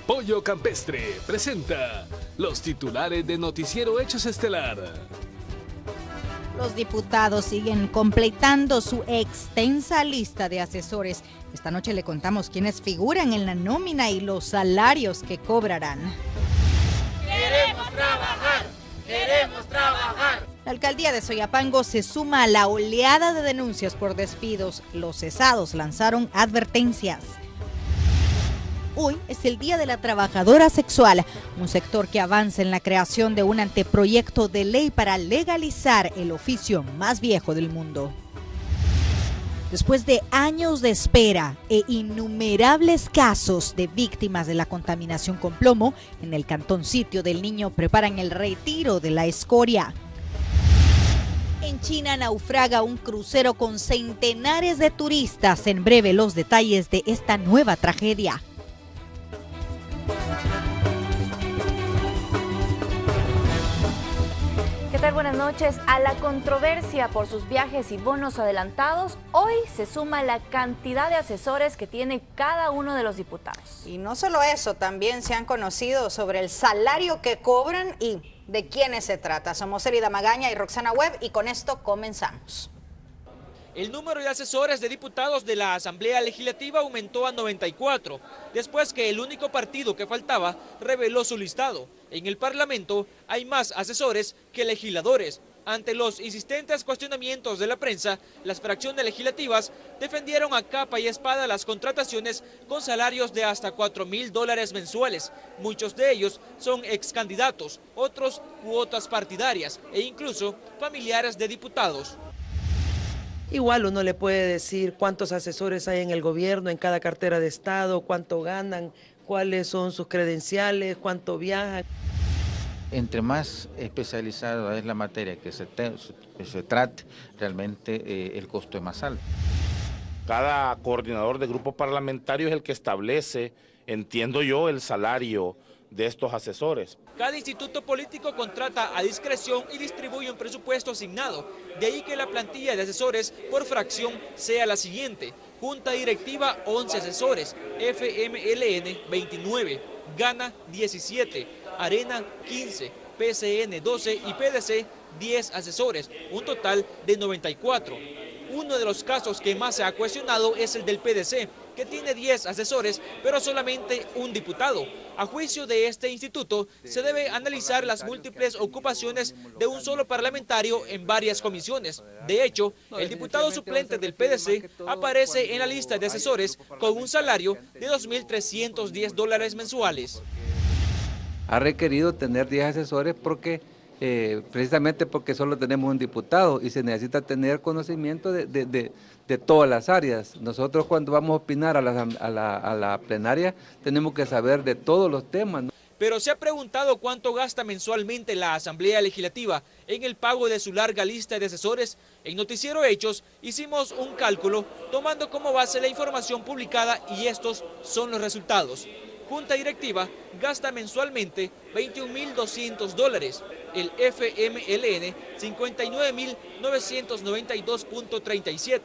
Pollo Campestre presenta los titulares de Noticiero Hechos Estelar. Los diputados siguen completando su extensa lista de asesores. Esta noche le contamos quiénes figuran en la nómina y los salarios que cobrarán. ¡Queremos trabajar! ¡Queremos trabajar! La alcaldía de Soyapango se suma a la oleada de denuncias por despidos. Los cesados lanzaron advertencias. Hoy es el Día de la Trabajadora Sexual, un sector que avanza en la creación de un anteproyecto de ley para legalizar el oficio más viejo del mundo. Después de años de espera e innumerables casos de víctimas de la contaminación con plomo, en el Cantón Sitio del Niño preparan el retiro de la escoria. En China naufraga un crucero con centenares de turistas. En breve los detalles de esta nueva tragedia. ¿Qué tal? Buenas noches. A la controversia por sus viajes y bonos adelantados, hoy se suma la cantidad de asesores que tiene cada uno de los diputados. Y no solo eso, también se han conocido sobre el salario que cobran y de quiénes se trata. Somos Elida Magaña y Roxana Webb y con esto comenzamos. El número de asesores de diputados de la Asamblea Legislativa aumentó a 94, después que el único partido que faltaba reveló su listado. En el Parlamento hay más asesores que legisladores. Ante los insistentes cuestionamientos de la prensa, las fracciones legislativas defendieron a capa y espada las contrataciones con salarios de hasta $4,000 mensuales. Muchos de ellos son ex candidatos, otros cuotas partidarias e incluso familiares de diputados. Igual uno le puede decir cuántos asesores hay en el gobierno, en cada cartera de Estado, cuánto ganan, cuáles son sus credenciales, cuánto viajan. Entre más especializada es la materia que se trate, realmente el costo es más alto. Cada coordinador de grupo parlamentario es el que establece, entiendo yo, el salario de estos asesores. Cada instituto político contrata a discreción y distribuye un presupuesto asignado. De ahí que la plantilla de asesores por fracción sea la siguiente. Junta directiva 11 asesores, FMLN 29, Gana 17, Arena 15, PCN 12 y PDC 10 asesores, un total de 94. Uno de los casos que más se ha cuestionado es el del PDC, que tiene 10 asesores, pero solamente un diputado. A juicio de este instituto, se debe analizar las múltiples ocupaciones de un solo parlamentario en varias comisiones. De hecho, el diputado suplente del PDC aparece en la lista de asesores con un salario de $2,310 mensuales. Ha requerido tener 10 asesores precisamente porque solo tenemos un diputado y se necesita tener conocimiento de todas las áreas. Nosotros cuando vamos a opinar a la plenaria tenemos que saber de todos los temas, ¿no? Pero se ha preguntado cuánto gasta mensualmente la Asamblea Legislativa en el pago de su larga lista de asesores. En Noticiero Hechos hicimos un cálculo tomando como base la información publicada y estos son los resultados. Junta directiva gasta mensualmente $21,200, el FMLN 59,992.37,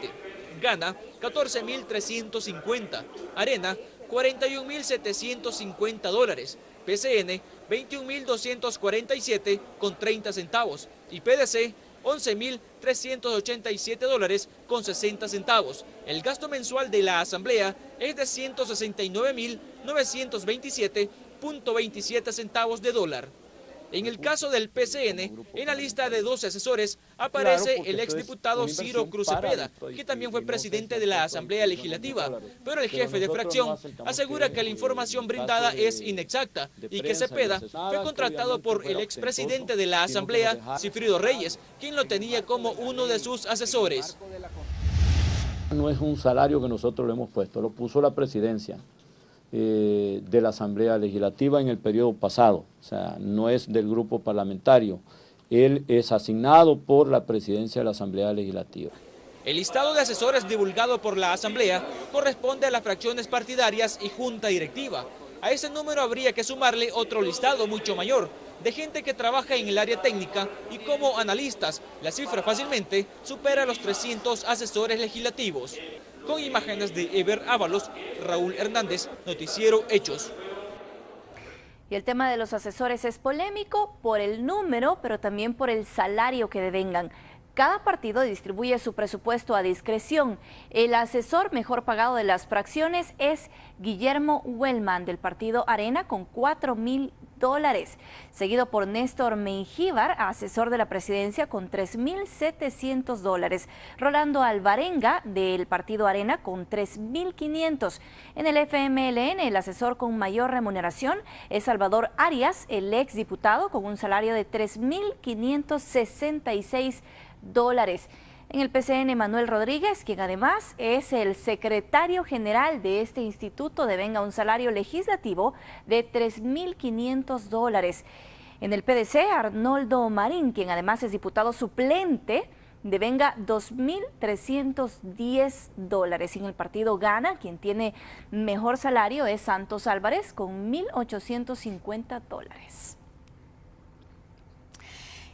Gana 14,350, Arena $41,750, PCN 21,247.30 centavos y PDC $11,387.60. El gasto mensual de la Asamblea es de $169,927.27 centavos de dólar. En el caso del PCN, en la lista de 12 asesores aparece el exdiputado Ciro Cruz Cepeda, que también fue presidente de la Asamblea Legislativa, pero el jefe de fracción asegura que la información brindada es inexacta y que Cepeda fue contratado por el expresidente de la Asamblea, Sigfrido Reyes, quien lo tenía como uno de sus asesores. No es un salario que nosotros le hemos puesto, lo puso la presidencia de la Asamblea Legislativa en el periodo pasado, o sea, no es del grupo parlamentario. él es asignado por la presidencia de la Asamblea Legislativa. El listado de asesores divulgado por la Asamblea corresponde a las fracciones partidarias y junta directiva. A ese número habría que sumarle otro listado mucho mayor, de gente que trabaja en el área técnica y como analistas. La cifra fácilmente supera los 300 asesores legislativos. Con imágenes de Eber Ábalos, Raúl Hernández, Noticiero Hechos. Y el tema de los asesores es polémico por el número, pero también por el salario que devengan. Cada partido distribuye su presupuesto a discreción. El asesor mejor pagado de las fracciones es Guillermo Huelman del partido Arena con $4,000, seguido por Néstor Mengíbar, asesor de la presidencia con $3,700. Rolando Alvarenga del partido Arena con $3,500. En el FMLN el asesor con mayor remuneración es Salvador Arias, el exdiputado con un salario de $3,566. En el PCN, Manuel Rodríguez, quien además es el secretario general de este instituto, devenga un salario legislativo de $3,500. En el PDC, Arnoldo Marín, quien además es diputado suplente, devenga $2,310. En el partido Gana, quien tiene mejor salario es Santos Álvarez con $1,850.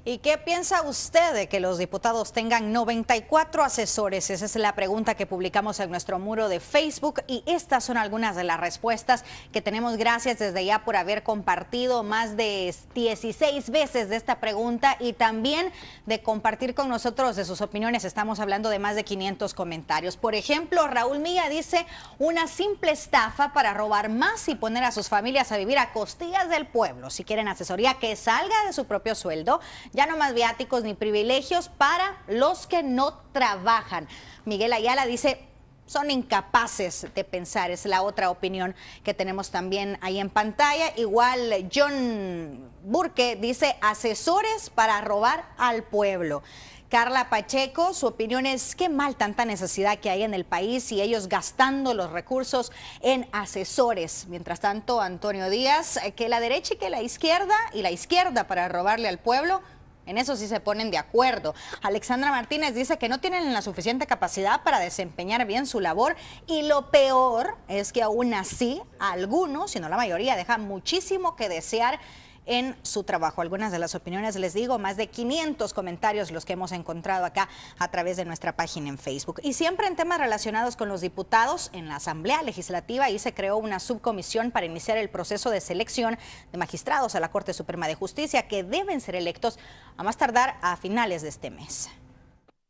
¿Y qué piensa usted de que los diputados tengan 94 asesores? Esa es la pregunta que publicamos en nuestro muro de Facebook y estas son algunas de las respuestas que tenemos. Gracias desde ya por haber compartido más de 16 veces de esta pregunta y también de compartir con nosotros de sus opiniones. Estamos hablando de más de 500 comentarios. Por ejemplo, Raúl Milla dice una simple estafa para robar más y poner a sus familias a vivir a costillas del pueblo. Si quieren asesoría, que salga de su propio sueldo. Ya no más viáticos ni privilegios para los que no trabajan. Miguel Ayala dice, son incapaces de pensar, es la otra opinión que tenemos también ahí en pantalla. Igual John Burke dice, asesores para robar al pueblo. Carla Pacheco, su opinión es qué mal tanta necesidad que hay en el país y ellos gastando los recursos en asesores. Mientras tanto, Antonio Díaz, que la derecha y que la izquierda para robarle al pueblo, en eso sí se ponen de acuerdo. Alexandra Martínez dice que no tienen la suficiente capacidad para desempeñar bien su labor y lo peor es que aún así algunos, si no la mayoría, dejan muchísimo que desear en su trabajo. Algunas de las opiniones, les digo, más de 500 comentarios los que hemos encontrado acá a través de nuestra página en Facebook. Y siempre en temas relacionados con los diputados, en la Asamblea Legislativa ahí se creó una subcomisión para iniciar el proceso de selección de magistrados a la Corte Suprema de Justicia que deben ser electos a más tardar a finales de este mes.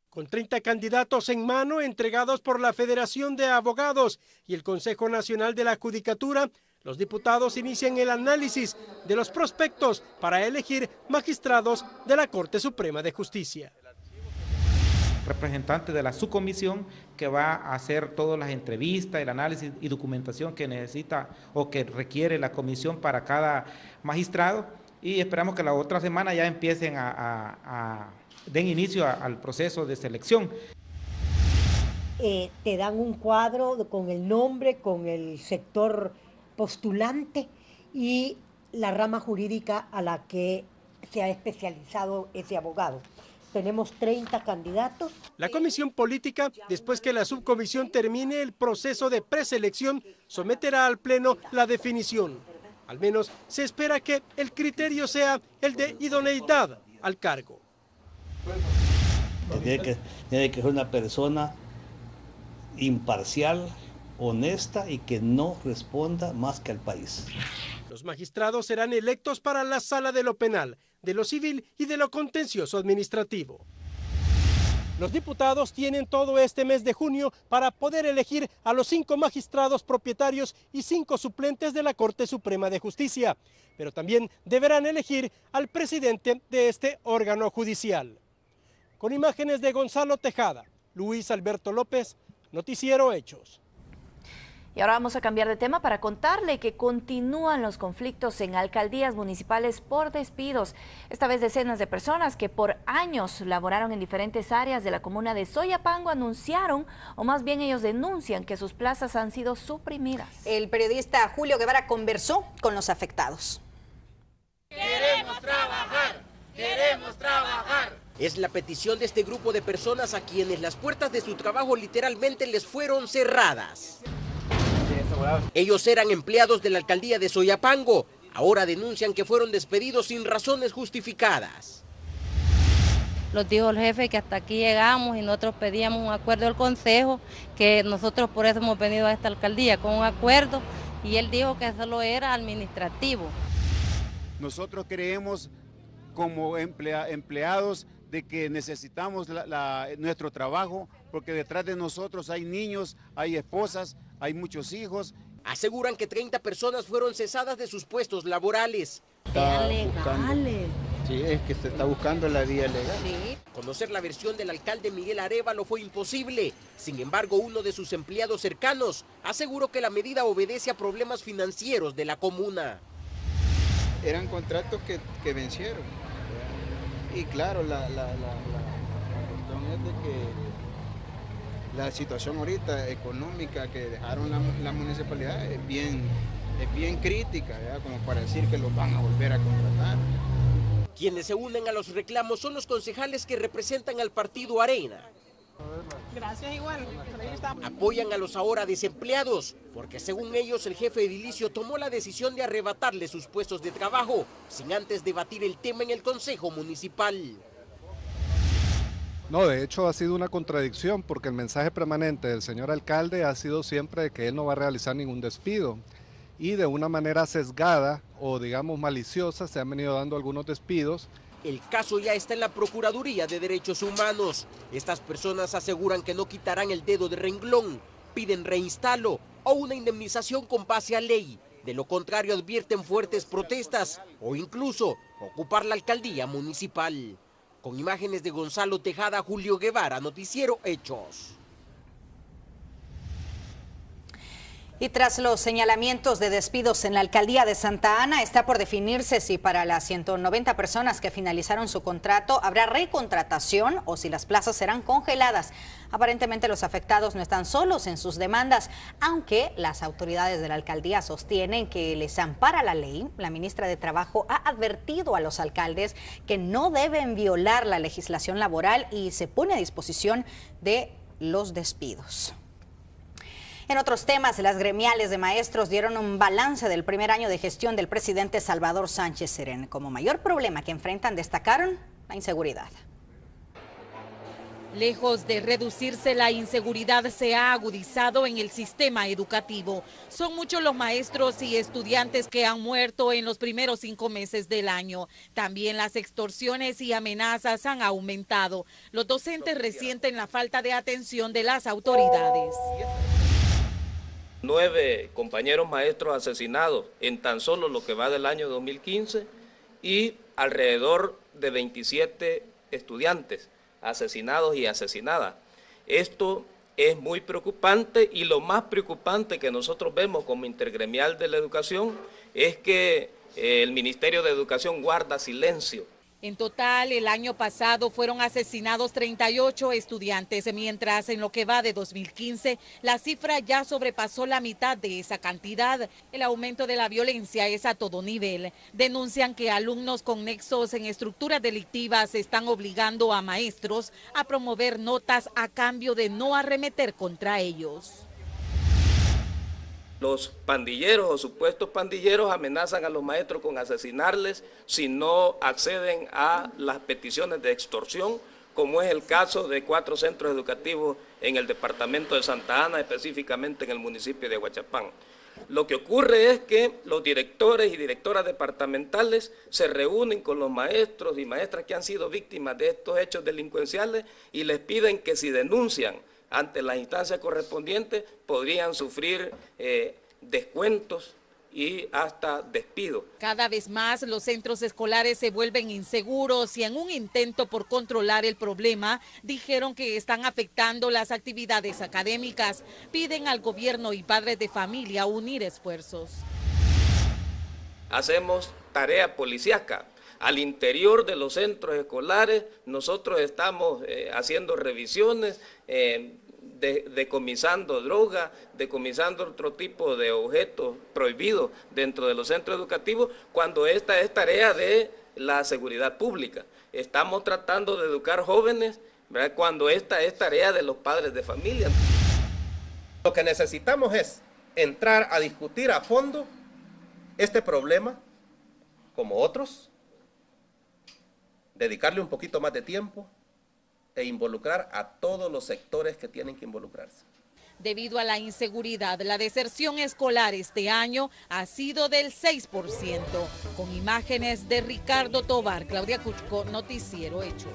Con 30 candidatos en mano entregados por la Federación de Abogados y el Consejo Nacional de la Judicatura, los diputados inician el análisis de los prospectos para elegir magistrados de la Corte Suprema de Justicia. Representante de la subcomisión que va a hacer todas las entrevistas, el análisis y documentación que necesita o que requiere la comisión para cada magistrado y esperamos que la otra semana ya empiecen den inicio al proceso de selección. Te dan un cuadro con el nombre, con el sector postulante y la rama jurídica a la que se ha especializado ese abogado. Tenemos 30 candidatos. La comisión política, después que la subcomisión termine el proceso de preselección, someterá al pleno la definición. Al menos se espera que el criterio sea el de idoneidad al cargo. Tiene que ser una persona imparcial, honesta y que no responda más que al país. Los magistrados serán electos para la sala de lo penal, de lo civil y de lo contencioso administrativo. Los diputados tienen todo este mes de junio para poder elegir a los 5 magistrados propietarios y 5 suplentes de la Corte Suprema de Justicia, pero también deberán elegir al presidente de este órgano judicial. Con imágenes de Gonzalo Tejada, Luis Alberto López, Noticiero Hechos. Y ahora vamos a cambiar de tema para contarle que continúan los conflictos en alcaldías municipales por despidos. Esta vez decenas de personas que por años laboraron en diferentes áreas de la comuna de Soyapango anunciaron, o más bien ellos denuncian, que sus plazas han sido suprimidas. El periodista Julio Guevara conversó con los afectados. Queremos trabajar, queremos trabajar. Es la petición de este grupo de personas a quienes las puertas de su trabajo literalmente les fueron cerradas. Ellos eran empleados de la alcaldía de Soyapango. Ahora denuncian que fueron despedidos sin razones justificadas. Nos dijo el jefe que hasta aquí llegamos y nosotros pedíamos un acuerdo del consejo, que nosotros por eso hemos venido a esta alcaldía con un acuerdo, y él dijo que solo era administrativo. Nosotros creemos como empleados de que necesitamos nuestro trabajo, porque detrás de nosotros hay niños, hay esposas, hay muchos hijos. Aseguran que 30 personas fueron cesadas de sus puestos laborales. Sí, es que se está buscando la vía legal. Sí. Conocer la versión del alcalde Miguel Arévalo fue imposible. Sin embargo, uno de sus empleados cercanos aseguró que la medida obedece a problemas financieros de la comuna. Eran contratos que vencieron. Y claro, la cuestión es de que la situación ahorita económica que dejaron la municipalidad es bien crítica, ¿verdad? Como para decir que los van a volver a contratar. Quienes se unen a los reclamos son los concejales que representan al partido Arena. Gracias, igual. Apoyan a los ahora desempleados, porque según ellos el jefe edilicio tomó la decisión de arrebatarles sus puestos de trabajo, sin antes debatir el tema en el Consejo Municipal. No, de hecho ha sido una contradicción, porque el mensaje permanente del señor alcalde ha sido siempre que él no va a realizar ningún despido. Y de una manera sesgada o digamos maliciosa se han venido dando algunos despidos. El caso ya está en la Procuraduría de Derechos Humanos. Estas personas aseguran que no quitarán el dedo de renglón, piden reinstalo o una indemnización con base a ley. De lo contrario advierten fuertes protestas o incluso ocupar la alcaldía municipal. Con imágenes de Gonzalo Tejada, Julio Guevara, Noticiero Hechos. Y tras los señalamientos de despidos en la alcaldía de Santa Ana, está por definirse si para las 190 personas que finalizaron su contrato habrá recontratación o si las plazas serán congeladas. Aparentemente los afectados no están solos en sus demandas, aunque las autoridades de la alcaldía sostienen que les ampara la ley. La ministra de Trabajo ha advertido a los alcaldes que no deben violar la legislación laboral y se pone a disposición de los despidos. En otros temas, las gremiales de maestros dieron un balance del primer año de gestión del presidente Salvador Sánchez Serén. Como mayor problema que enfrentan, destacaron la inseguridad. Lejos de reducirse, la inseguridad se ha agudizado en el sistema educativo. Son muchos los maestros y estudiantes que han muerto en los primeros 5 meses del año. También las extorsiones y amenazas han aumentado. Los docentes resienten la falta de atención de las autoridades. 9 compañeros maestros asesinados en tan solo lo que va del año 2015 y alrededor de 27 estudiantes asesinados y asesinadas. Esto es muy preocupante y lo más preocupante que nosotros vemos como intergremial de la educación es que el Ministerio de Educación guarda silencio. En total, el año pasado fueron asesinados 38 estudiantes, mientras en lo que va de 2015, la cifra ya sobrepasó la mitad de esa cantidad. El aumento de la violencia es a todo nivel. Denuncian que alumnos con nexos en estructuras delictivas están obligando a maestros a promover notas a cambio de no arremeter contra ellos. Los pandilleros o supuestos pandilleros amenazan a los maestros con asesinarles si no acceden a las peticiones de extorsión, como es el caso de 4 centros educativos en el departamento de Santa Ana, específicamente en el municipio de Huachapán. Lo que ocurre es que los directores y directoras departamentales se reúnen con los maestros y maestras que han sido víctimas de estos hechos delincuenciales y les piden que si denuncian ante las instancias correspondientes podrían sufrir descuentos y hasta despido. Cada vez más los centros escolares se vuelven inseguros y en un intento por controlar el problema dijeron que están afectando las actividades académicas. Piden al gobierno y padres de familia unir esfuerzos. Hacemos tarea policíaca. Al interior de los centros escolares nosotros estamos haciendo revisiones, decomisando droga, decomisando otro tipo de objetos prohibidos dentro de los centros educativos, cuando esta es tarea de la seguridad pública. Estamos tratando de educar jóvenes, ¿verdad?, cuando esta es tarea de los padres de familia. Lo que necesitamos es entrar a discutir a fondo este problema, como otros, dedicarle un poquito más de tiempo e involucrar a todos los sectores que tienen que involucrarse. Debido a la inseguridad, la deserción escolar este año ha sido del 6%. Con imágenes de Ricardo Tobar, Claudia Cuchco, Noticiero Hechos.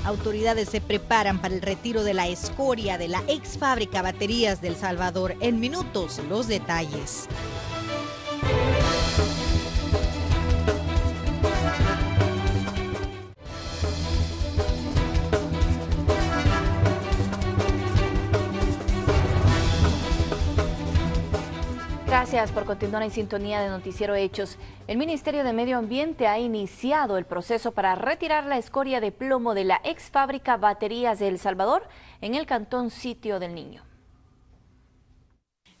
Autoridades se preparan para el retiro de la escoria de la ex fábrica Baterías de El Salvador. En minutos, los detalles. Gracias por continuar en sintonía de Noticiero Hechos. El Ministerio de Medio Ambiente ha iniciado el proceso para retirar la escoria de plomo de la ex fábrica Baterías de El Salvador en el cantón Sitio del Niño.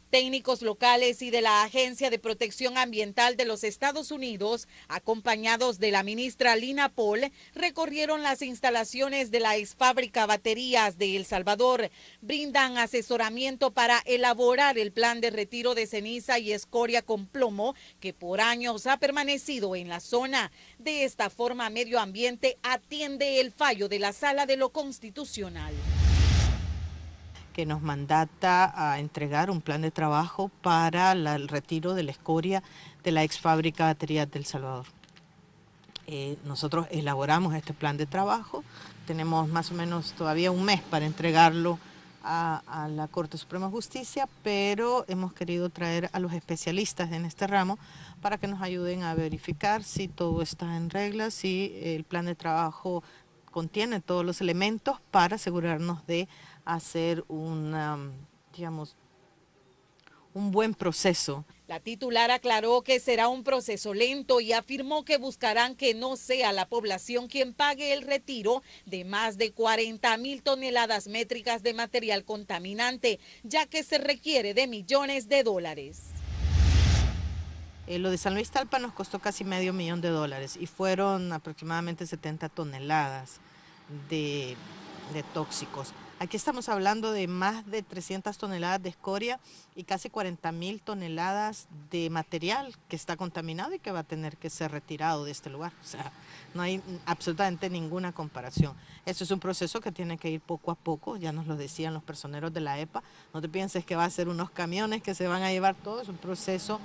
Técnicos locales y de la Agencia de Protección Ambiental de los Estados Unidos, acompañados de la ministra Lina Paul, recorrieron las instalaciones de la ex fábrica Baterías de El Salvador. Brindan asesoramiento para elaborar el plan de retiro de ceniza y escoria con plomo que por años ha permanecido en la zona. De esta forma, Medio Ambiente atiende el fallo de la Sala de lo Constitucional, que nos mandata a entregar un plan de trabajo para el retiro de la escoria de la ex fábrica Baterías de El Salvador. Nosotros elaboramos este plan de trabajo, tenemos más o menos todavía un mes para entregarlo a la Corte Suprema de Justicia, pero hemos querido traer a los especialistas en este ramo para que nos ayuden a verificar si todo está en regla, si el plan de trabajo contiene todos los elementos para asegurarnos de hacer un buen proceso. La titular aclaró que será un proceso lento y afirmó que buscarán que no sea la población quien pague el retiro de más de 40,000 toneladas métricas de material contaminante, ya que se requiere de millones de dólares. Lo de San Luis Talpa nos costó casi $500,000 y fueron aproximadamente 70 toneladas de tóxicos. Aquí estamos hablando de más de 300 toneladas de escoria y casi 40,000 toneladas de material que está contaminado y que va a tener que ser retirado de este lugar. O sea, no hay absolutamente ninguna comparación. Esto es un proceso que tiene que ir poco a poco, ya nos lo decían los personeros de la EPA. No te pienses que va a ser unos camiones que se van a llevar todo, es un proceso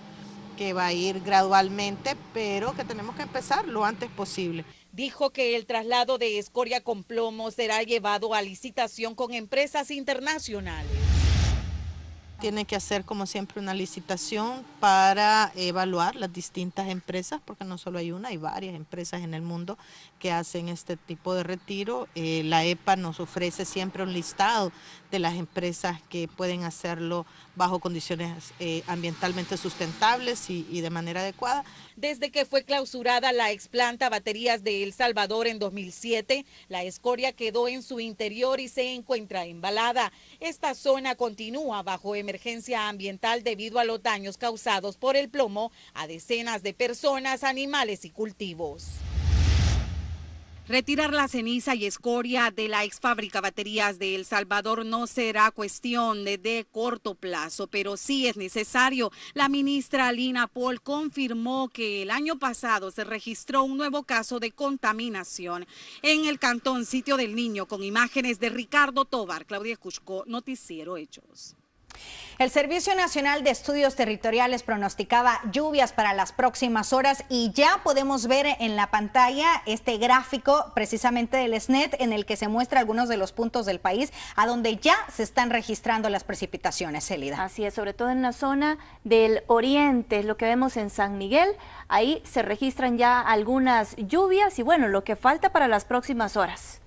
que va a ir gradualmente, pero que tenemos que empezar lo antes posible. Dijo que el traslado de escoria con plomo será llevado a licitación con empresas internacionales. Tiene que hacer, como siempre, una licitación para evaluar las distintas empresas, porque no solo hay una, hay varias empresas en el mundo que hacen este tipo de retiro. La EPA nos ofrece siempre un listado de las empresas que pueden hacerlo bajo condiciones ambientalmente sustentables y de manera adecuada. Desde que fue clausurada la explanta Baterías de El Salvador en 2007, la escoria quedó en su interior y se encuentra embalada. Esta zona continúa bajo emergencia ambiental debido a los daños causados por el plomo a decenas de personas, animales y cultivos. Retirar la ceniza y escoria de la ex fábrica Baterías de El Salvador no será cuestión de corto plazo, pero sí es necesario. La ministra Lina Paul confirmó que el año pasado se registró un nuevo caso de contaminación en el cantón Sitio del Niño. Con imágenes de Ricardo Tobar, Claudia Cuchco, Noticiero Hechos. El Servicio Nacional de Estudios Territoriales pronosticaba lluvias para las próximas horas y ya podemos ver en la pantalla este gráfico precisamente del SNET en el que se muestra algunos de los puntos del país a donde ya se están registrando las precipitaciones, Elida. Así es, sobre todo en la zona del oriente, es lo que vemos en San Miguel. Ahí se registran ya algunas lluvias y bueno, lo que falta para las próximas horas.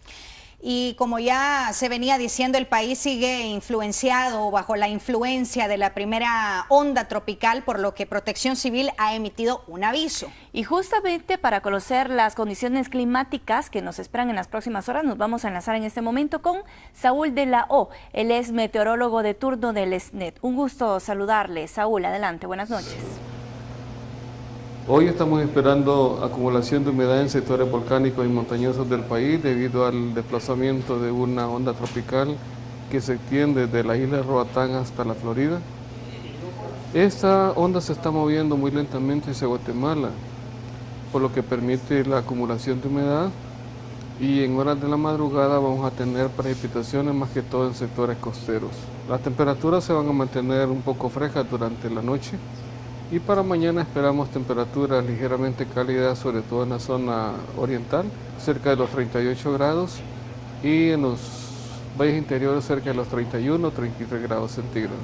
Y como ya se venía diciendo, el país sigue influenciado bajo la influencia de la primera onda tropical, por lo que Protección Civil ha emitido un aviso. Y justamente para conocer las condiciones climáticas que nos esperan en las próximas horas, nos vamos a enlazar en este momento con Saúl de la O. Él es meteorólogo de turno del SNET. Un gusto saludarle, Saúl. Adelante, buenas noches. Hoy estamos esperando acumulación de humedad en sectores volcánicos y montañosos del país debido al desplazamiento de una onda tropical que se extiende desde la isla de Roatán hasta la Florida. Esta onda se está moviendo muy lentamente hacia Guatemala, por lo que permite la acumulación de humedad, y en horas de la madrugada vamos a tener precipitaciones más que todo en sectores costeros. Las temperaturas se van a mantener un poco frescas durante la noche y para mañana esperamos temperaturas ligeramente cálidas, sobre todo en la zona oriental, cerca de los 38 grados, y en los valles interiores cerca de los 31 o 33 grados centígrados.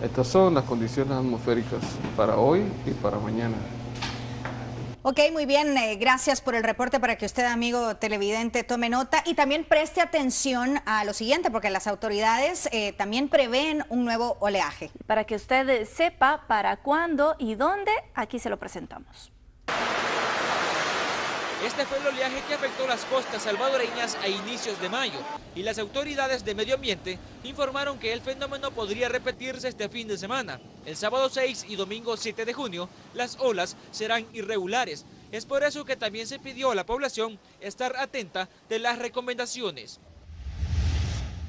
Estas son las condiciones atmosféricas para hoy y para mañana. Ok, muy bien, gracias por el reporte, para que usted, amigo televidente, tome nota y también preste atención a lo siguiente, porque las autoridades también prevén un nuevo oleaje. Para que usted sepa para cuándo y dónde, aquí se lo presentamos. Este fue el oleaje que afectó las costas salvadoreñas a inicios de mayo, y las autoridades de medio ambiente informaron que el fenómeno podría repetirse este fin de semana. El sábado 6 y domingo 7 de junio, las olas serán irregulares. Es por eso que también se pidió a la población estar atenta de las recomendaciones.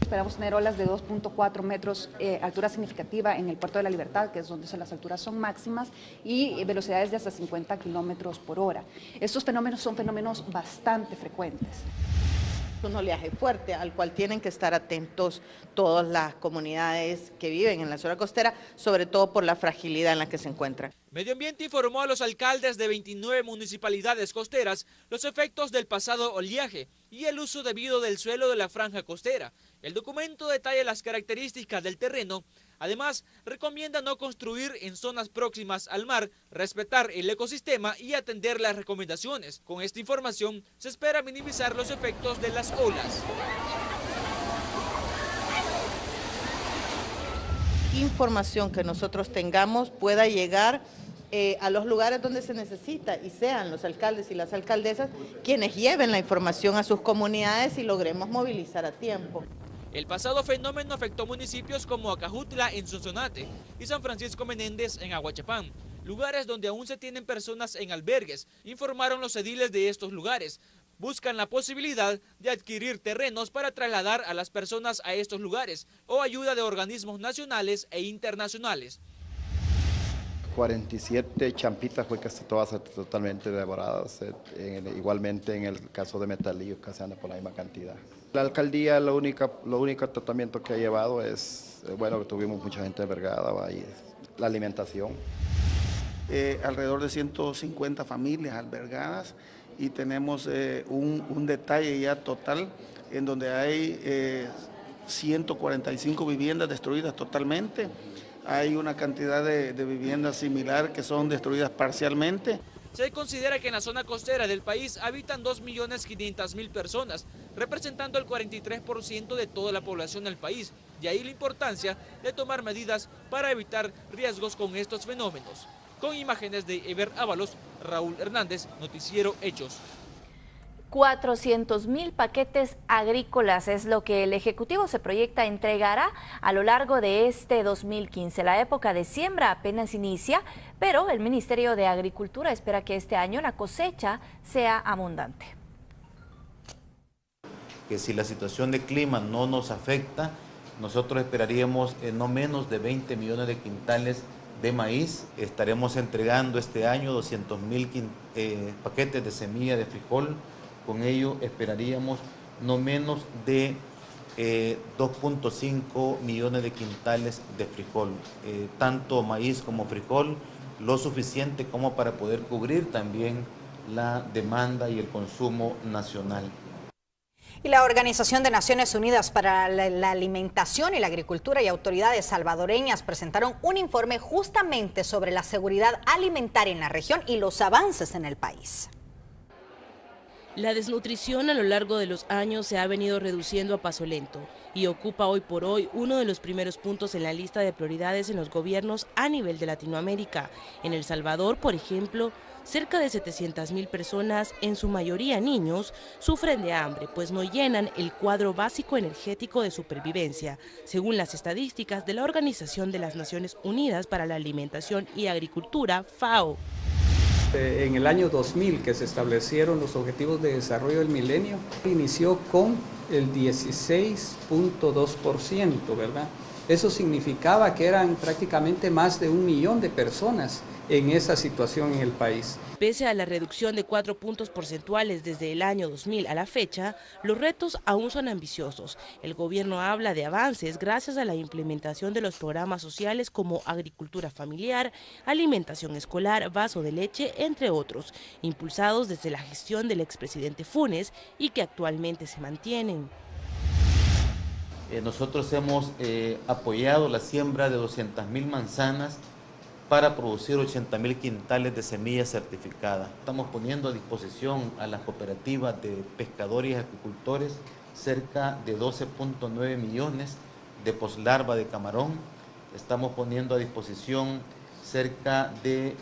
Esperamos tener olas de 2.4 metros, altura significativa en el Puerto de la Libertad, que es donde las alturas son máximas, y velocidades de hasta 50 kilómetros por hora. Estos fenómenos son fenómenos bastante frecuentes. Un oleaje fuerte al cual tienen que estar atentos todas las comunidades que viven en la zona costera, sobre todo por la fragilidad en la que se encuentran. Medio Ambiente informó a los alcaldes de 29 municipalidades costeras los efectos del pasado oleaje y el uso debido del suelo de la franja costera. El documento detalla las características del terreno. Además, recomienda no construir en zonas próximas al mar, respetar el ecosistema y atender las recomendaciones. Con esta información, se espera minimizar los efectos de las olas. Información que nosotros tengamos pueda llegar a los lugares donde se necesita y sean los alcaldes y las alcaldesas quienes lleven la información a sus comunidades y logremos movilizar a tiempo. El pasado fenómeno afectó municipios como Acajutla en Sonsonate y San Francisco Menéndez en Aguachapán, lugares donde aún se tienen personas en albergues, informaron los ediles de estos lugares. Buscan la posibilidad de adquirir terrenos para trasladar a las personas a estos lugares o ayuda de organismos nacionales e internacionales. 47 champitas fue casi todas totalmente devoradas, igualmente en el caso de Metalillo, casi anda por la misma cantidad. La alcaldía lo único tratamiento que ha llevado es, bueno, tuvimos mucha gente envergada, y la alimentación. Alrededor de 150 familias albergadas y tenemos un detalle ya total en donde hay 145 viviendas destruidas totalmente. Hay una cantidad de viviendas similar que son destruidas parcialmente. Se considera que en la zona costera del país habitan 2.500.000 personas, representando el 43% de toda la población del país. De ahí la importancia de tomar medidas para evitar riesgos con estos fenómenos. Con imágenes de Eber Ábalos, Raúl Hernández, Noticiero Hechos. 400.000 paquetes agrícolas es lo que el Ejecutivo se proyecta entregará a lo largo de este 2015. La época de siembra apenas inicia, pero el Ministerio de Agricultura espera que este año la cosecha sea abundante. Que si la situación de clima no nos afecta, nosotros esperaríamos no menos de 20 millones de quintales de maíz. Estaremos entregando este año 200.000 paquetes de semilla de frijol. Con ello esperaríamos no menos de 2.5 millones de quintales de frijol, tanto maíz como frijol, lo suficiente como para poder cubrir también la demanda y el consumo nacional. Y la Organización de Naciones Unidas para la Alimentación y la Agricultura y autoridades salvadoreñas presentaron un informe justamente sobre la seguridad alimentaria en la región y los avances en el país. La desnutrición a lo largo de los años se ha venido reduciendo a paso lento y ocupa hoy por hoy uno de los primeros puntos en la lista de prioridades en los gobiernos a nivel de Latinoamérica. En El Salvador, por ejemplo, cerca de 700.000 personas, en su mayoría niños, sufren de hambre, pues no llenan el cuadro básico energético de supervivencia, según las estadísticas de la Organización de las Naciones Unidas para la Alimentación y Agricultura, FAO. En el año 2000, que se establecieron los Objetivos de Desarrollo del Milenio, inició con el 16.2%, ¿verdad? Eso significaba que eran prácticamente más de 1 millón de personas en esa situación en el país. Pese a la reducción de 4 puntos porcentuales desde el año 2000 a la fecha, los retos aún son ambiciosos. El gobierno habla de avances gracias a la implementación de los programas sociales como agricultura familiar, alimentación escolar, vaso de leche, entre otros, impulsados desde la gestión del expresidente Funes y que actualmente se mantienen. Nosotros hemos apoyado la siembra de 200.000 manzanas para producir 80.000 quintales de semillas certificadas. Estamos poniendo a disposición a las cooperativas de pescadores y agricultores cerca de 12.9 millones de poslarva de camarón. Estamos poniendo a disposición cerca de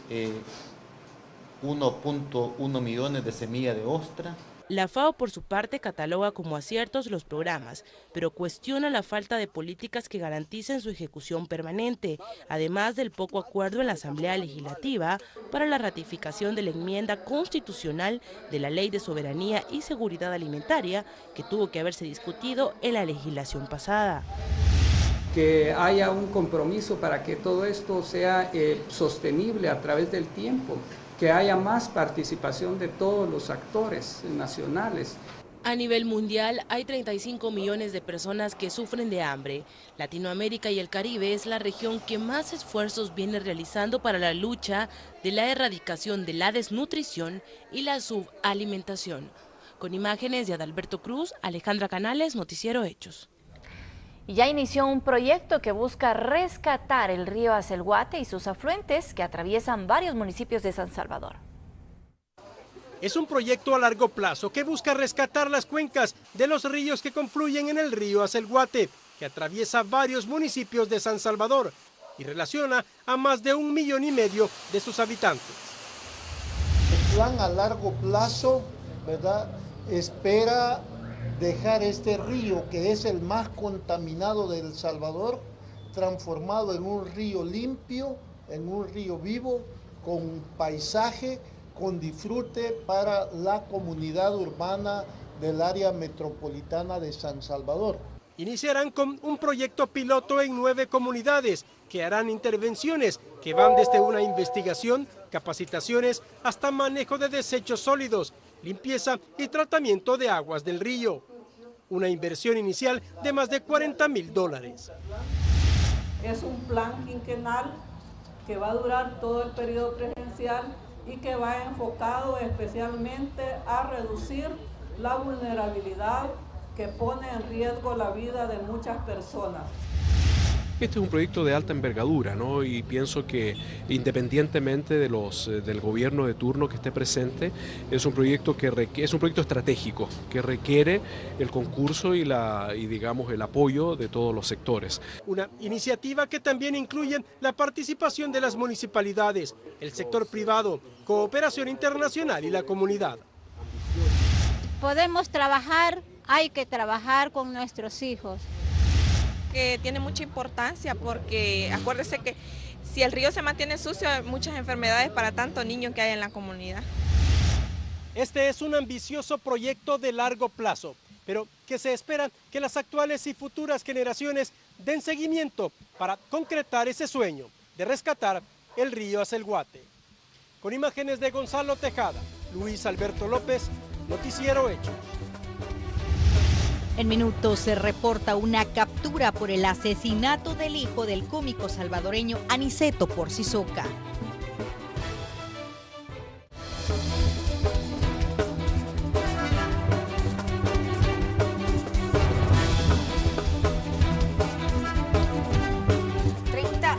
1.1 millones de semillas de ostra. La FAO, por su parte, cataloga como aciertos los programas, pero cuestiona la falta de políticas que garanticen su ejecución permanente, además del poco acuerdo en la Asamblea Legislativa para la ratificación de la enmienda constitucional de la Ley de Soberanía y Seguridad Alimentaria, que tuvo que haberse discutido en la legislación pasada. Que haya un compromiso para que todo esto sea sostenible a través del tiempo, que haya más participación de todos los actores nacionales. A nivel mundial hay 35 millones de personas que sufren de hambre. Latinoamérica y el Caribe es la región que más esfuerzos viene realizando para la lucha de la erradicación de la desnutrición y la subalimentación. Con imágenes de Adalberto Cruz, Alejandra Canales, Noticiero Hechos. Ya inició un proyecto que busca rescatar el río Acelguate y sus afluentes que atraviesan varios municipios de San Salvador. Es un proyecto a largo plazo que busca rescatar las cuencas de los ríos que confluyen en el río Acelguate, que atraviesa varios municipios de San Salvador y relaciona a más de 1,5 millones de sus habitantes. El plan a largo plazo, ¿verdad?, espera dejar este río, que es el más contaminado de El Salvador, transformado en un río limpio, en un río vivo, con paisaje, con disfrute para la comunidad urbana del área metropolitana de San Salvador. Iniciarán con un proyecto piloto en 9 comunidades que harán intervenciones que van desde una investigación, capacitaciones, hasta manejo de desechos sólidos, limpieza y tratamiento de aguas del río. Una inversión inicial de más de $40,000. Es un plan quinquenal que va a durar todo el periodo presidencial y que va enfocado especialmente a reducir la vulnerabilidad que pone en riesgo la vida de muchas personas. Este es un proyecto de alta envergadura, ¿no? Y pienso que independientemente de del gobierno de turno que esté presente, es un proyecto es un proyecto estratégico que requiere el concurso y digamos el apoyo de todos los sectores. Una iniciativa que también incluye la participación de las municipalidades, el sector privado, cooperación internacional y la comunidad. Podemos trabajar, hay que trabajar con nuestros hijos. Que tiene mucha importancia porque acuérdese que si el río se mantiene sucio hay muchas enfermedades para tantos niños que hay en la comunidad. Este es un ambicioso proyecto de largo plazo, pero que se espera que las actuales y futuras generaciones den seguimiento para concretar ese sueño de rescatar el río Acelguate. Con imágenes de Gonzalo Tejada, Luis Alberto López, Noticiero Hechos. En minutos se reporta una captura por el asesinato del hijo del cómico salvadoreño Aniceto Porcisoca.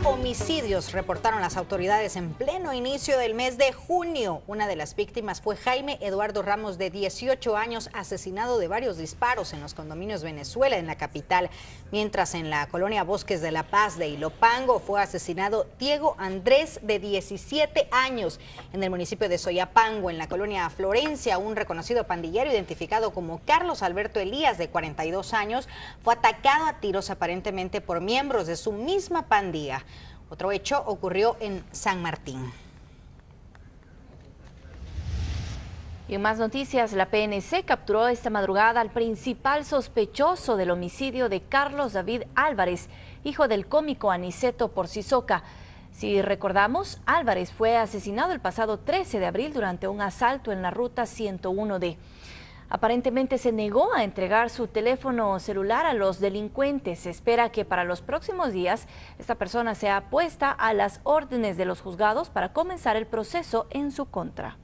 Homicidios reportaron las autoridades en pleno inicio del mes de junio. Una de las víctimas fue Jaime Eduardo Ramos, de 18 años, asesinado de varios disparos en los condominios Venezuela, en la capital. Mientras en la colonia Bosques de la Paz de Ilopango fue asesinado Diego Andrés, de 17 años. En el municipio de Soyapango, en la colonia Florencia, un reconocido pandillero identificado como Carlos Alberto Elías, de 42 años, fue atacado a tiros aparentemente por miembros de su misma pandilla. Otro hecho ocurrió en San Martín. Y en más noticias, la PNC capturó esta madrugada al principal sospechoso del homicidio de Carlos David Álvarez, hijo del cómico Aniceto Porcisoca. Si recordamos, Álvarez fue asesinado el pasado 13 de abril durante un asalto en la ruta 101D. Aparentemente se negó a entregar su teléfono celular a los delincuentes. Se espera que para los próximos días esta persona sea puesta a las órdenes de los juzgados para comenzar el proceso en su contra.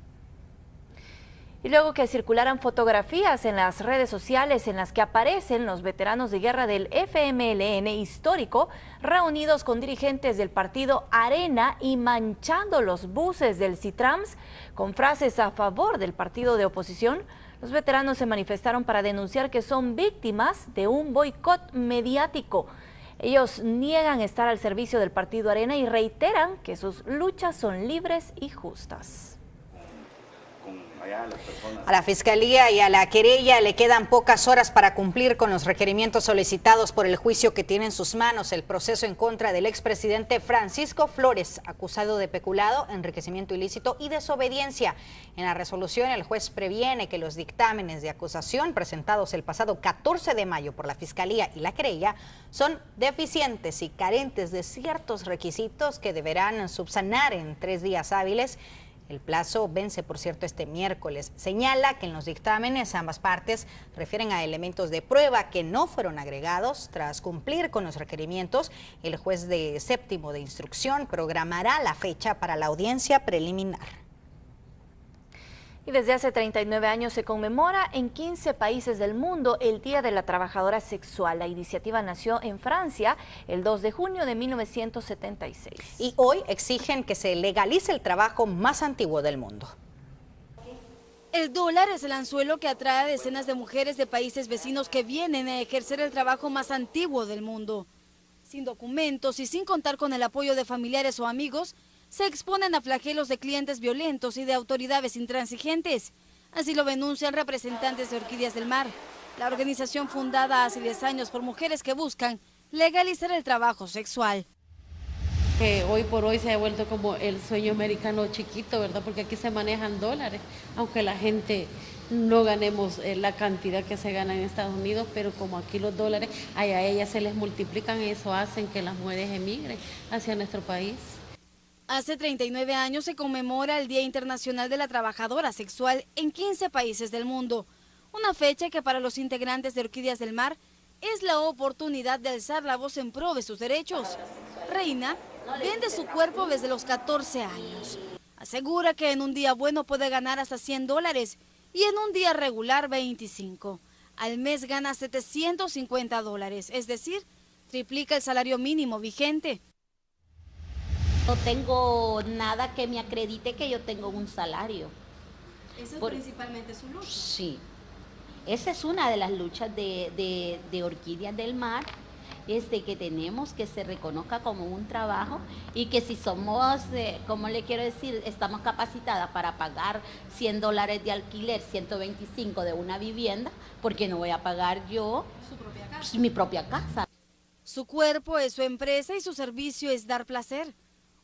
Y luego que circularan fotografías en las redes sociales en las que aparecen los veteranos de guerra del FMLN histórico reunidos con dirigentes del partido Arena y manchando los buses del Citrams con frases a favor del partido de oposición, los veteranos se manifestaron para denunciar que son víctimas de un boicot mediático. Ellos niegan estar al servicio del partido Arena y reiteran que sus luchas son libres y justas. A la Fiscalía y a la querella le quedan pocas horas para cumplir con los requerimientos solicitados por el juicio que tiene en sus manos el proceso en contra del expresidente Francisco Flores, acusado de peculado, enriquecimiento ilícito y desobediencia. En la resolución, el juez previene que los dictámenes de acusación presentados el pasado 14 de mayo por la Fiscalía y la querella son deficientes y carentes de ciertos requisitos que deberán subsanar en 3 días hábiles. El plazo vence, por cierto, este miércoles. Señala que en los dictámenes ambas partes refieren a elementos de prueba que no fueron agregados. Tras cumplir con los requerimientos, el juez de séptimo de instrucción programará la fecha para la audiencia preliminar. Y desde hace 39 años se conmemora en 15 países del mundo el Día de la Trabajadora Sexual. La iniciativa nació en Francia el 2 de junio de 1976. Y hoy exigen que se legalice el trabajo más antiguo del mundo. El dólar es el anzuelo que atrae a decenas de mujeres de países vecinos que vienen a ejercer el trabajo más antiguo del mundo. Sin documentos y sin contar con el apoyo de familiares o amigos, se exponen a flagelos de clientes violentos y de autoridades intransigentes. Así lo denuncian representantes de Orquídeas del Mar, la organización fundada hace 10 años por mujeres que buscan legalizar el trabajo sexual. Que hoy por hoy se ha vuelto como el sueño americano chiquito, ¿verdad? Porque aquí se manejan dólares, aunque la gente no ganemos la cantidad que se gana en Estados Unidos, pero como aquí los dólares, a ellas se les multiplican, eso hacen que las mujeres emigren hacia nuestro país. Hace 39 años se conmemora el Día Internacional de la Trabajadora Sexual en 15 países del mundo. Una fecha que para los integrantes de Orquídeas del Mar es la oportunidad de alzar la voz en pro de sus derechos. Reina vende su cuerpo desde los 14 años. Asegura que en un día bueno puede ganar hasta $100 y en un día regular 25. Al mes gana $750, es decir, triplica el salario mínimo vigente. No tengo nada que me acredite que yo tengo un salario. ¿Esa es principalmente su lucha? Sí, esa es una de las luchas de Orquídeas del Mar, que tenemos que se reconozca como un trabajo y que si somos, ¿cómo le quiero decir? Estamos capacitadas para pagar $100 de alquiler, 125 de una vivienda, porque no voy a pagar yo mi propia casa. Su cuerpo es su empresa y su servicio es dar placer.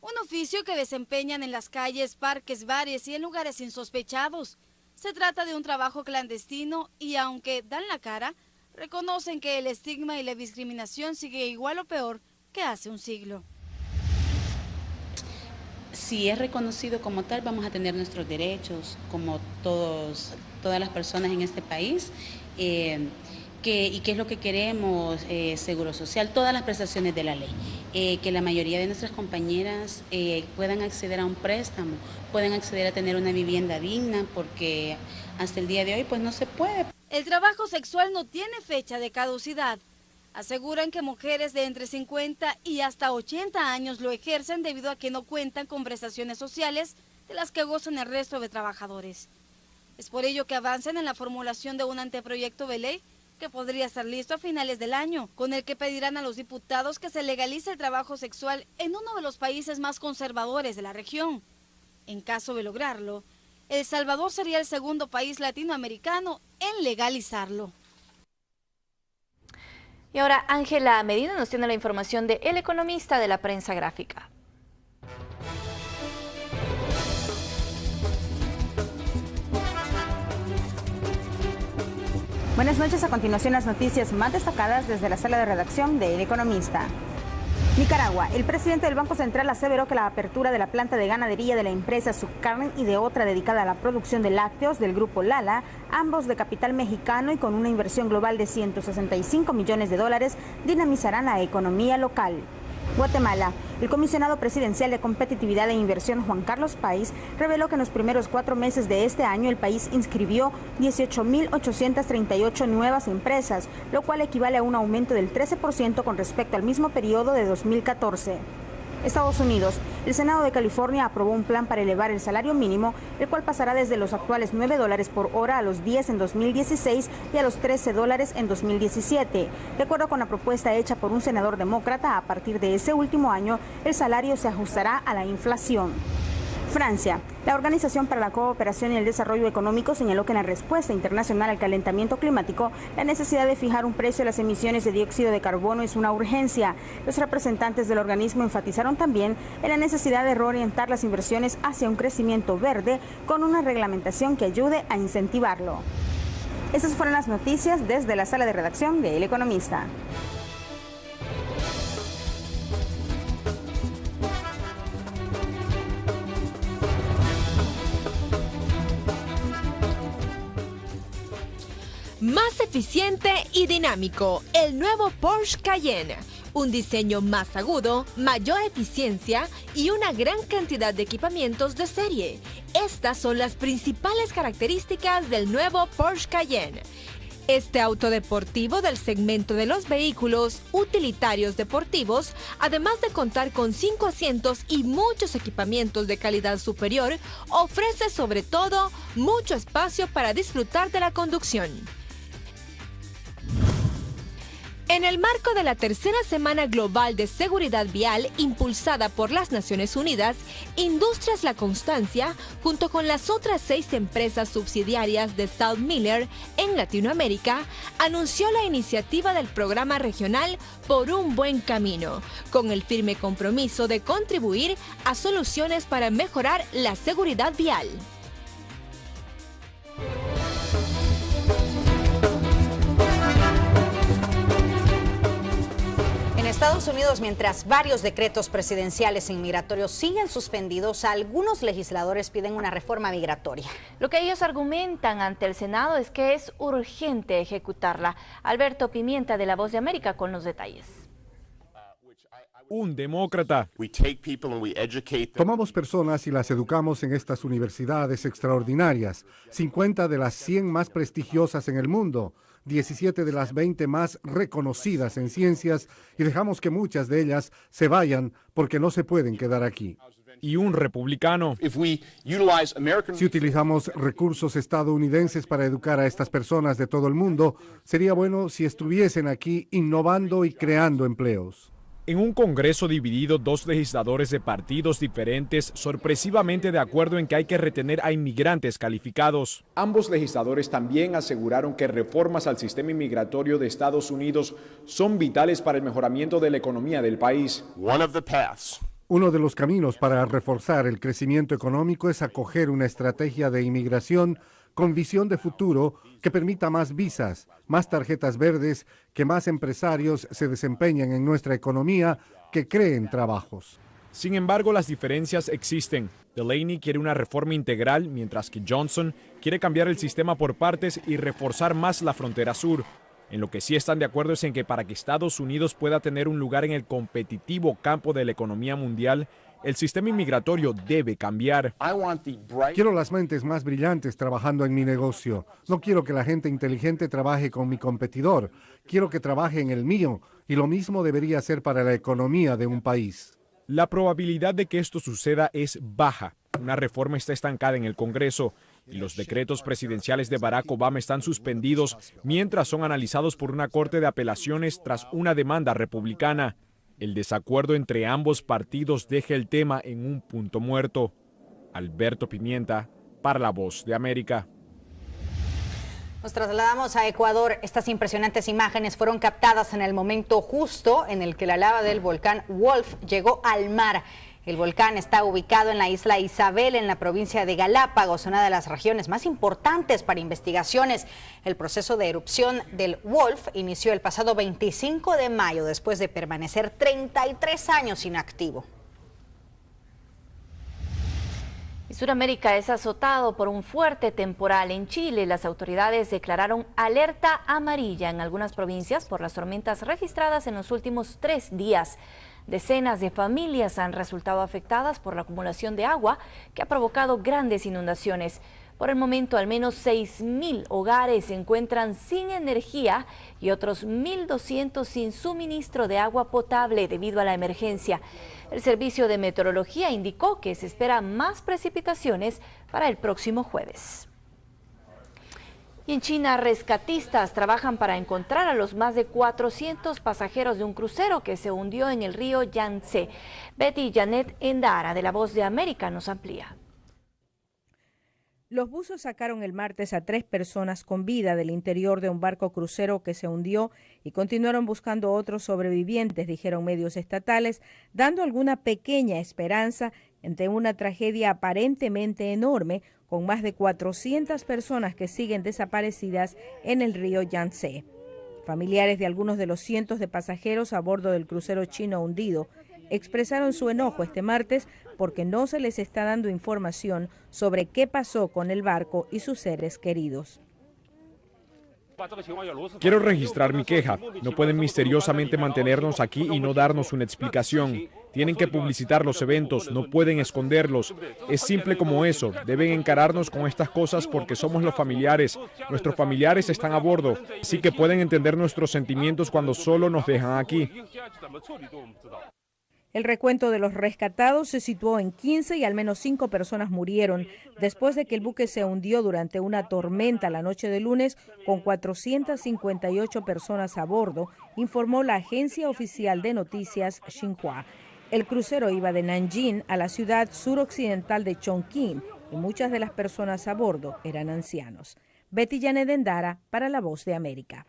Un oficio que desempeñan en las calles, parques, bares y en lugares insospechados. Se trata de un trabajo clandestino y aunque dan la cara, reconocen que el estigma y la discriminación sigue igual o peor que hace un siglo. Si es reconocido como tal, vamos a tener nuestros derechos, como todas las personas en este país. ¿Y qué es lo que queremos? Seguro social, todas las prestaciones de la ley. Que la mayoría de nuestras compañeras puedan acceder a un préstamo, puedan acceder a tener una vivienda digna, porque hasta el día de hoy pues no se puede. El trabajo sexual no tiene fecha de caducidad. Aseguran que mujeres de entre 50 y hasta 80 años lo ejercen debido a que no cuentan con prestaciones sociales de las que gozan el resto de trabajadores. Es por ello que avanzan en la formulación de un anteproyecto de ley que podría estar listo a finales del año, con el que pedirán a los diputados que se legalice el trabajo sexual en uno de los países más conservadores de la región. En caso de lograrlo, El Salvador sería el segundo país latinoamericano en legalizarlo. Y ahora Ángela Medina nos tiene la información de El Economista de la prensa gráfica. Buenas noches, a continuación las noticias más destacadas desde la sala de redacción de El Economista. Nicaragua. El presidente del Banco Central aseveró que la apertura de la planta de ganadería de la empresa Subcarne y de otra dedicada a la producción de lácteos del grupo Lala, ambos de capital mexicano y con una inversión global de $165 millones, dinamizarán la economía local. Guatemala. El comisionado presidencial de Competitividad e Inversión, Juan Carlos Páez, reveló que en los primeros 4 meses de este año el país inscribió 18.838 nuevas empresas, lo cual equivale a un aumento del 13% con respecto al mismo periodo de 2014. Estados Unidos. El Senado de California aprobó un plan para elevar el salario mínimo, el cual pasará desde los actuales $9 por hora a los 10 en 2016 y a los $13 en 2017. De acuerdo con la propuesta hecha por un senador demócrata, a partir de ese último año, el salario se ajustará a la inflación. Francia. La Organización para la Cooperación y el Desarrollo Económico señaló que en la respuesta internacional al calentamiento climático, la necesidad de fijar un precio a las emisiones de dióxido de carbono es una urgencia. Los representantes del organismo enfatizaron también en la necesidad de reorientar las inversiones hacia un crecimiento verde con una reglamentación que ayude a incentivarlo. Estas fueron las noticias desde la sala de redacción de El Economista. Más eficiente y dinámico, el nuevo Porsche Cayenne. Un diseño más agudo, mayor eficiencia y una gran cantidad de equipamientos de serie. Estas son las principales características del nuevo Porsche Cayenne. Este auto deportivo del segmento de los vehículos utilitarios deportivos, además de contar con 5 asientos y muchos equipamientos de calidad superior, ofrece sobre todo mucho espacio para disfrutar de la conducción. En el marco de la tercera Semana Global de Seguridad Vial impulsada por las Naciones Unidas, Industrias La Constancia, junto con las otras 6 empresas subsidiarias de South Miller en Latinoamérica, anunció la iniciativa del programa regional Por un Buen Camino, con el firme compromiso de contribuir a soluciones para mejorar la seguridad vial. En Estados Unidos, mientras varios decretos presidenciales inmigratorios siguen suspendidos, algunos legisladores piden una reforma migratoria. Lo que ellos argumentan ante el Senado es que es urgente ejecutarla. Alberto Pimienta, de La Voz de América, con los detalles. Un demócrata. Tomamos personas y las educamos en estas universidades extraordinarias, 50 de las 100 más prestigiosas en el mundo, 17 de las 20 más reconocidas en ciencias, y dejamos que muchas de ellas se vayan porque no se pueden quedar aquí. Y un republicano. Si utilizamos recursos estadounidenses para educar a estas personas de todo el mundo, sería bueno si estuviesen aquí innovando y creando empleos. En un Congreso dividido, 2 legisladores de partidos diferentes sorpresivamente de acuerdo en que hay que retener a inmigrantes calificados. Ambos legisladores también aseguraron que reformas al sistema inmigratorio de Estados Unidos son vitales para el mejoramiento de la economía del país. Uno de los caminos para reforzar el crecimiento económico es acoger una estrategia de inmigración con visión de futuro que permita más visas, más tarjetas verdes, que más empresarios se desempeñen en nuestra economía, que creen trabajos. Sin embargo, las diferencias existen. Delaney quiere una reforma integral, mientras que Johnson quiere cambiar el sistema por partes y reforzar más la frontera sur. En lo que sí están de acuerdo es en que para que Estados Unidos pueda tener un lugar en el competitivo campo de la economía mundial, el sistema inmigratorio debe cambiar. Quiero las mentes más brillantes trabajando en mi negocio. No quiero que la gente inteligente trabaje con mi competidor. Quiero que trabaje en el mío, y lo mismo debería ser para la economía de un país. La probabilidad de que esto suceda es baja. Una reforma está estancada en el Congreso y los decretos presidenciales de Barack Obama están suspendidos mientras son analizados por una corte de apelaciones tras una demanda republicana. El desacuerdo entre ambos partidos deja el tema en un punto muerto. Alberto Pimienta, para La Voz de América. Nos trasladamos a Ecuador. Estas impresionantes imágenes fueron captadas en el momento justo en el que la lava del volcán Wolf llegó al mar. El volcán está ubicado en la isla Isabel, en la provincia de Galápagos, una de las regiones más importantes para investigaciones. El proceso de erupción del Wolf inició el pasado 25 de mayo, después de permanecer 33 años inactivo. Sudamérica es azotado por un fuerte temporal. En Chile, las autoridades declararon alerta amarilla en algunas provincias por las tormentas registradas en los últimos 3 días. Decenas de familias han resultado afectadas por la acumulación de agua que ha provocado grandes inundaciones. Por el momento, al menos 6.000 hogares se encuentran sin energía y otros 1.200 sin suministro de agua potable debido a la emergencia. El Servicio de Meteorología indicó que se esperan más precipitaciones para el próximo jueves. Y en China, rescatistas trabajan para encontrar a los más de 400 pasajeros de un crucero que se hundió en el río Yangtze. Betty Janet Endara, de La Voz de América, nos amplía. Los buzos sacaron el martes a 3 personas con vida del interior de un barco crucero que se hundió y continuaron buscando otros sobrevivientes, dijeron medios estatales, dando alguna pequeña esperanza ante una tragedia aparentemente enorme con más de 400 personas que siguen desaparecidas en el río Yangtze. Familiares de algunos de los cientos de pasajeros a bordo del crucero chino hundido expresaron su enojo este martes porque no se les está dando información sobre qué pasó con el barco y sus seres queridos. Quiero registrar mi queja. No pueden misteriosamente mantenernos aquí y no darnos una explicación. Tienen que publicitar los eventos, no pueden esconderlos. Es simple como eso. Deben encararnos con estas cosas porque somos los familiares. Nuestros familiares están a bordo, así que pueden entender nuestros sentimientos cuando solo nos dejan aquí. El recuento de los rescatados se situó en 15 y al menos 5 personas murieron después de que el buque se hundió durante una tormenta la noche de lunes con 458 personas a bordo, informó la agencia oficial de noticias Xinhua. El crucero iba de Nanjing a la ciudad suroccidental de Chongqing y muchas de las personas a bordo eran ancianos. Betty Janet Endara para La Voz de América.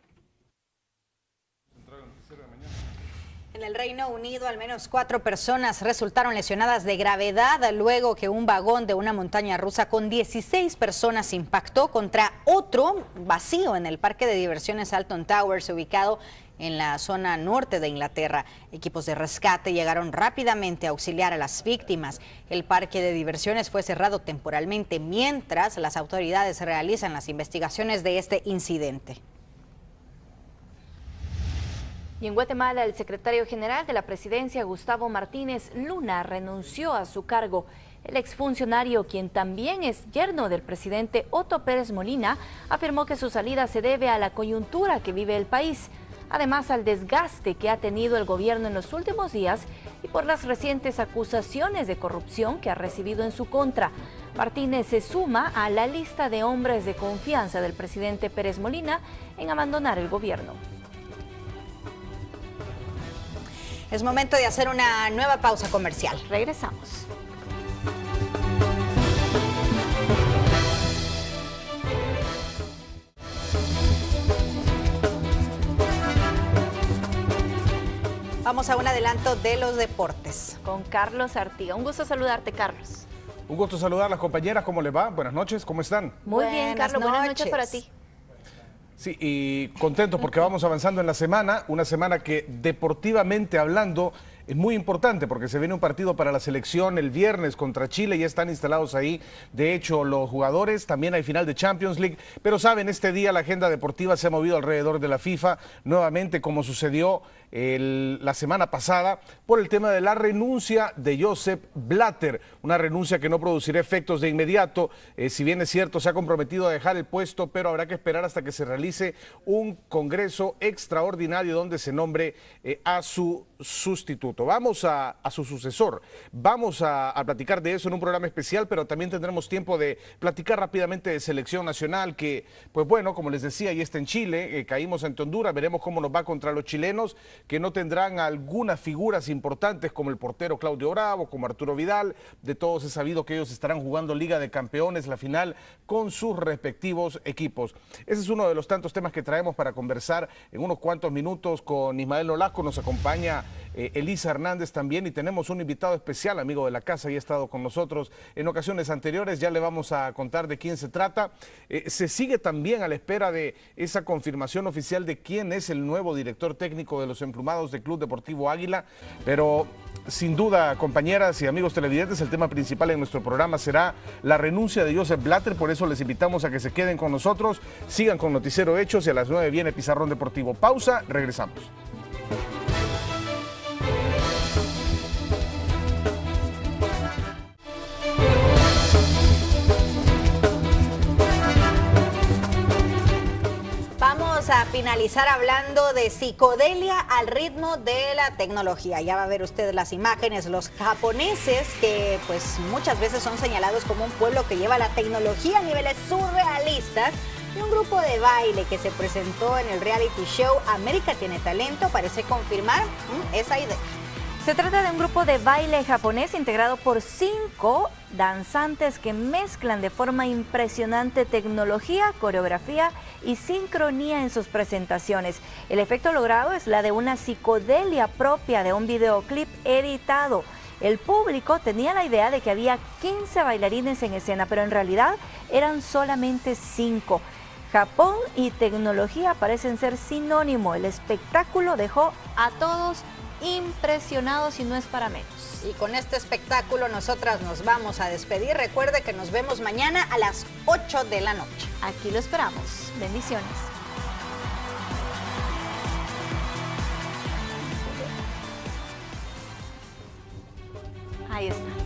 En el Reino Unido, al menos 4 personas resultaron lesionadas de gravedad luego que un vagón de una montaña rusa con 16 personas impactó contra otro vacío en el parque de diversiones Alton Towers, ubicado en la zona norte de Inglaterra. Equipos de rescate llegaron rápidamente a auxiliar a las víctimas. El parque de diversiones fue cerrado temporalmente mientras las autoridades realizan las investigaciones de este incidente. Y en Guatemala, el secretario general de la presidencia, Gustavo Martínez Luna, renunció a su cargo. El exfuncionario, quien también es yerno del presidente Otto Pérez Molina, afirmó que su salida se debe a la coyuntura que vive el país, además al desgaste que ha tenido el gobierno en los últimos días y por las recientes acusaciones de corrupción que ha recibido en su contra. Martínez se suma a la lista de hombres de confianza del presidente Pérez Molina en abandonar el gobierno. Es momento de hacer una nueva pausa comercial. Regresamos. Vamos a un adelanto de los deportes. Con Carlos Artiga. Un gusto saludarte, Carlos. Un gusto saludar a las compañeras. ¿Cómo les va? Buenas noches, ¿cómo están? Muy bien, Carlos. Buenas noches para ti. Sí, y contentos porque vamos avanzando en la semana, una semana que deportivamente hablando es muy importante porque se viene un partido para la selección el viernes contra Chile, ya están instalados ahí, de hecho los jugadores, también hay final de Champions League, pero saben, este día la agenda deportiva se ha movido alrededor de la FIFA, nuevamente como sucedió la semana pasada, por el tema de la renuncia de Josep Blatter, una renuncia que no producirá efectos de inmediato, si bien es cierto se ha comprometido a dejar el puesto, pero habrá que esperar hasta que se realice un congreso extraordinario donde se nombre a su sustituto. Vamos a su sucesor, vamos a platicar de eso en un programa especial, pero también tendremos tiempo de platicar rápidamente de selección nacional que, pues bueno, como les decía, ya está en Chile, caímos ante Honduras, veremos cómo nos va contra los chilenos, que no tendrán algunas figuras importantes como el portero Claudio Bravo, como Arturo Vidal. De todos he sabido que ellos estarán jugando Liga de Campeones, la final, con sus respectivos equipos. Ese es uno de los tantos temas que traemos para conversar en unos cuantos minutos con Ismael Nolasco. Nos acompaña Elisa Hernández también, y tenemos un invitado especial, amigo de la casa, y ha estado con nosotros en ocasiones anteriores, ya le vamos a contar de quién se trata. Se sigue también a la espera de esa confirmación oficial de quién es el nuevo director técnico de los emplumados del Club Deportivo Águila, pero sin duda, compañeras y amigos televidentes, el tema principal en nuestro programa será la renuncia de Joseph Blatter, por eso les invitamos a que se queden con nosotros, sigan con Noticiero Hechos y a las 9 viene Pizarrón Deportivo. Pausa, regresamos. Vamos a finalizar hablando de psicodelia al ritmo de la tecnología. Ya va a ver usted las imágenes, los japoneses que pues muchas veces son señalados como un pueblo que lleva la tecnología a niveles surrealistas, y un grupo de baile que se presentó en el reality show América Tiene Talento parece confirmar esa idea. Se trata de un grupo de baile japonés integrado por 5 danzantes que mezclan de forma impresionante tecnología, coreografía y sincronía en sus presentaciones. El efecto logrado es la de una psicodelia propia de un videoclip editado. El público tenía la idea de que había 15 bailarines en escena, pero en realidad eran solamente 5. Japón y tecnología parecen ser sinónimo. El espectáculo dejó a todos impresionados y no es para menos. Y con este espectáculo nosotras nos vamos a despedir. Recuerde que nos vemos mañana a las 8 de la noche. Aquí lo esperamos. Bendiciones. Ahí está.